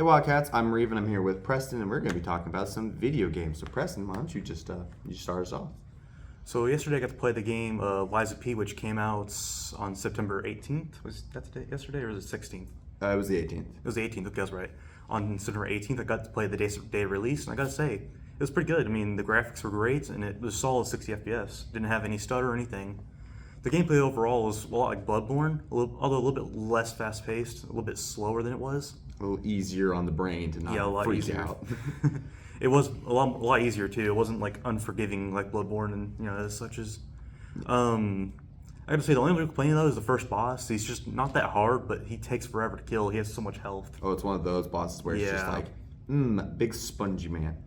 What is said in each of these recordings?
Hey Wildcats, I'm Reeve and I'm here with Preston and we're going to be talking about some video games. So Preston, why don't you just you start us off? So yesterday I got to play the game Lies of P, which came out on September 18th. Was that today, yesterday, or was it 16th? It was the 18th. It was the 18th. Okay, that's right. On September 18th, I got to play the day of release, and I got to say, it was pretty good. I mean, the graphics were great, and it was solid 60 FPS. Didn't have any stutter or anything. The gameplay overall was a lot like Bloodborne, although a little bit less fast-paced, a little bit slower than it was. A little easier on the brain to not Yeah, a lot freak easier. out. It was a lot easier too. It wasn't like unforgiving like Bloodborne and as such as. I gotta say the only real complaint though is the first boss. He's just not that hard, but he takes forever to kill. He has so much health. Oh, it's one of those bosses where it's just Yeah. like, big spongy man.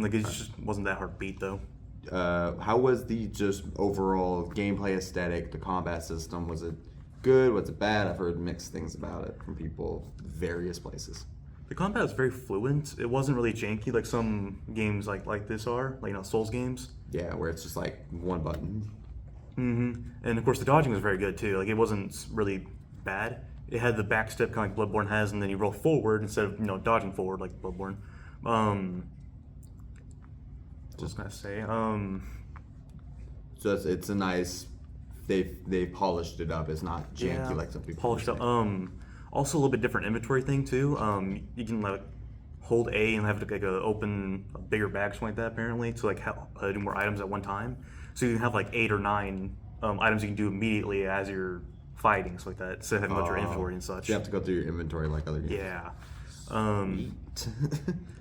Like it just wasn't that hard to beat though. How was the just overall gameplay aesthetic, the combat system? Was it good? Was it bad? I've heard mixed things about it from people, various places. The combat was very fluent. It wasn't really janky like some games like this are, like Souls games. Yeah, where it's just like one button. And of course the dodging was very good too. Like it wasn't really bad. It had the back step kind of like Bloodborne has, and then you roll forward instead of dodging forward like Bloodborne. Just gonna say, So it's a nice. They polished it up. It's not janky like some people polished say. up. Also a little bit different inventory thing too. You can like hold A and have like open a bigger bag, something like that. Apparently, to like do more items at one time. So you can have like 8 or 9 items you can do immediately as you're fighting, stuff like that. Instead of having much your inventory and such. You have to go through your inventory like other games. Yeah.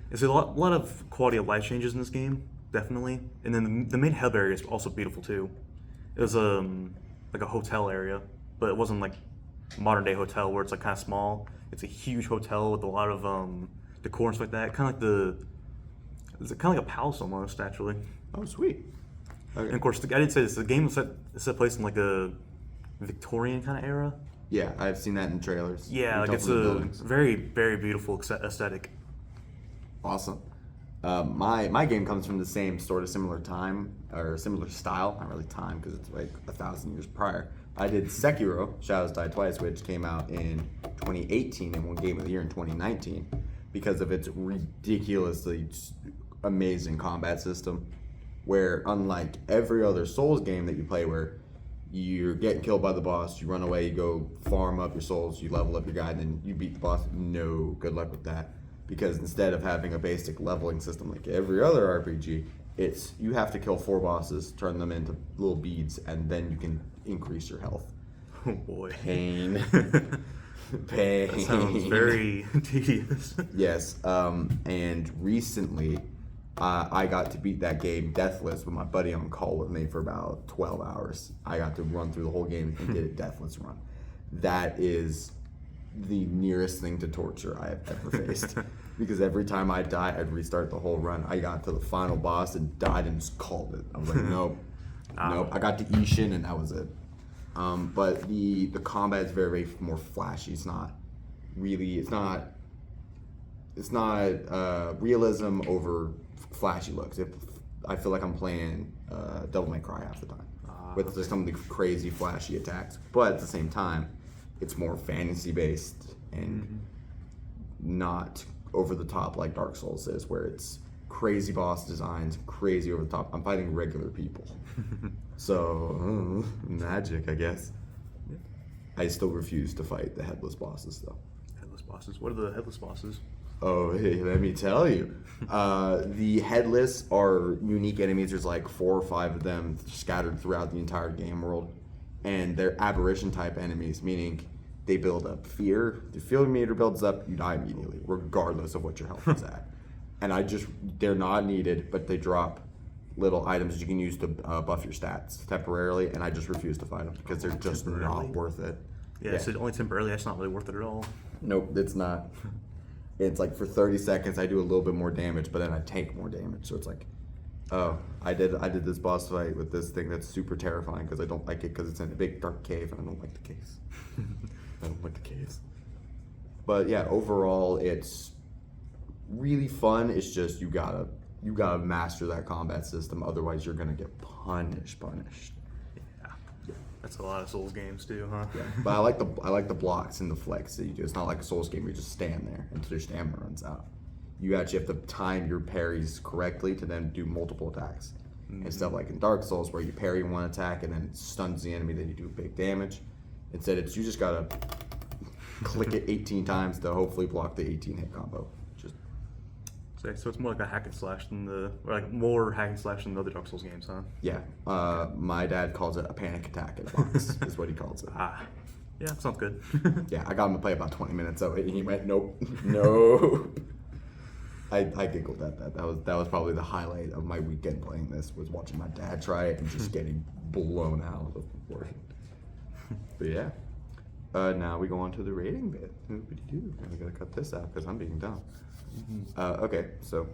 There's a lot of quality of life changes in this game, definitely. And then the main hub area is also beautiful too. It was like a hotel area, but it wasn't like modern day hotel where it's like kind of small. It's a huge hotel with a lot of decor and stuff like that. It's kind of like a palace almost, actually. Oh, sweet. Okay. And of course, I did say this. The game was set place in like a Victorian kind of era. Yeah, I've seen that in trailers. Yeah, You like tell it's from the a buildings. very, very beautiful aesthetic. Awesome. My game comes from the same sort of similar time or similar style. Not really time because it's like 1,000 years prior. I did Sekiro: Shadows Die Twice, which came out in 2018 and won Game of the Year in 2019 because of its ridiculously amazing combat system. Where unlike every other Souls game that you play, where you're getting killed by the boss, you run away, you go farm up your souls, you level up your guy, and then you beat the boss. No, good luck with that. Because instead of having a basic leveling system like every other RPG, it's you have to kill 4 bosses, turn them into little beads, and then you can increase your health. Oh boy. Pain. Pain. That sounds very tedious. Yes, and recently I got to beat that game deathless with my buddy on call with me for about 12 hours. I got to run through the whole game and get a deathless run. That is the nearest thing to torture I have ever faced. Because every time I die, I'd restart the whole run. I got to the final boss and died and just called it. I was like, nope. Nope. I got to Ishin and that was it. But the combat is very, very more flashy. It's not realism over flashy looks. I feel like I'm playing Devil May Cry half the time with just some of the crazy flashy attacks. But at the same time, it's more fantasy based and not over the top like Dark Souls is, where it's crazy boss designs, crazy over the top. I'm fighting regular people. So, magic, I guess. I still refuse to fight the headless bosses, though. Headless bosses. What are the headless bosses? Oh, hey, let me tell you. The headless are unique enemies. There's like 4 or 5 of them scattered throughout the entire game world. And they're aberration type enemies, meaning they build up fear. The fear meter builds up, you die immediately, regardless of what your health is at. And they're not needed, but they drop little items you can use to buff your stats temporarily, and I just refuse to fight them because they're just not worth it. Yeah, so only temporarily. That's not really worth it at all. Nope, it's not. It's like for 30 seconds I do a little bit more damage, but then I take more damage. So it's like, oh, I did this boss fight with this thing that's super terrifying because I don't like it because it's in a big dark cave and I don't like the caves. I don't like the caves. But yeah, overall it's really fun. It's just you gotta master that combat system, otherwise you're gonna get punished. Yeah. That's a lot of Souls games too, huh? Yeah, but I like the blocks and the flex that you do. It's not like a Souls game where you just stand there until your stamina runs out. You actually have to time your parries correctly to then do multiple attacks. Instead of like in Dark Souls where you parry one attack and then it stuns the enemy, then you do big damage. Instead, it's you just gotta click it 18 times to hopefully block the 18 hit combo. Just So it's more like a hack and slash or like more hack and slash than the other Dark Souls games, huh? yeah. My dad calls it a panic attack in a box. Is what he calls it. Ah, yeah, sounds good. Yeah, I got him to play about 20 minutes of it, and he went, nope, nope. I giggled at that. That was probably the highlight of my weekend playing this, was watching my dad try it and just getting blown out of proportion. But yeah. Now we go on to the rating bit. Oopity-doo. I gotta cut this out because I'm being dumb. Okay, so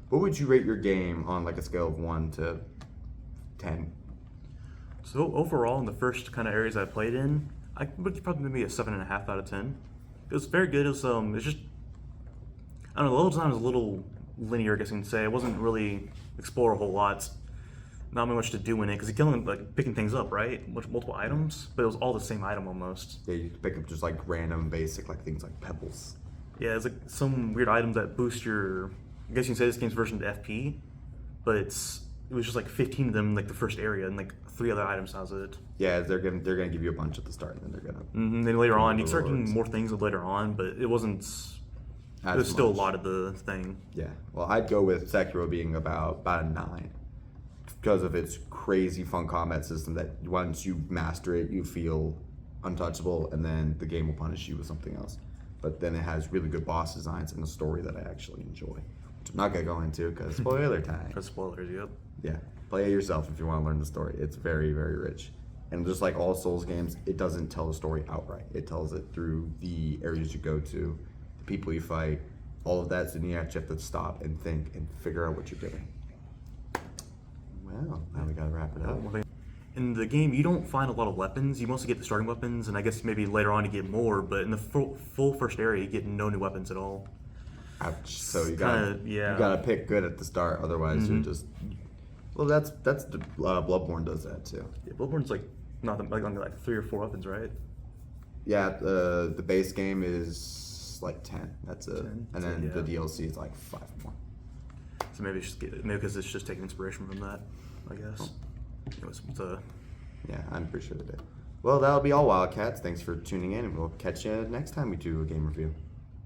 what would you rate your game on like a scale of 1 to 10? So overall, in the first kind of areas I played in, I would probably maybe a 7.5 out of 10. It was very good. It's just, I don't know, the level design was a little linear, I guess you can say. It wasn't really explore a whole lot. Not much to do in it because you can only like picking things up, right? Multiple items, but it was all the same item almost. Yeah, you pick up just like random basic like things like pebbles. Yeah, it's like some weird items that boost your. I guess you can say this game's version of FP, but it was just like 15 of them like the first area, and like 3 other items has it. Yeah, they're gonna give you a bunch at the start, and then they're gonna. Then later on, you can start rewards. getting more things later on, but it wasn't. As There's still a much. lot of the thing. Yeah, well, I'd go with Sekiro being about a 9 because of its crazy fun combat system that once you master it, you feel untouchable, and then the game will punish you with something else. But then it has really good boss designs and a story that I actually enjoy, which I'm not gonna go into because spoiler time. For spoilers, yep. Yeah, play it yourself if you want to learn the story. It's very, very rich. And just like all Souls games, it doesn't tell the story outright. It tells it through the areas you go to, the people you fight, all of that. So you actually have to stop and think and figure out what you're doing. Well, now we gotta wrap it up. One thing- In the game, you don't find a lot of weapons. You mostly get the starting weapons, and I guess maybe later on you get more. But in the full first area, you get no new weapons at all. Ouch. So you Kinda, yeah. you gotta pick good at the start, otherwise you're just. Well, that's Bloodborne does that too. Yeah, Bloodborne's like not that, like 3 or 4 weapons, right? Yeah, the base game is like 10. That's it, 10? and then Yeah. the DLC is like 5 more. So maybe because it's just taking inspiration from that, I guess. Anyways, Yeah, I'm pretty sure they did. Well, that'll be all, Wildcats. Thanks for tuning in, and we'll catch you next time we do a game review.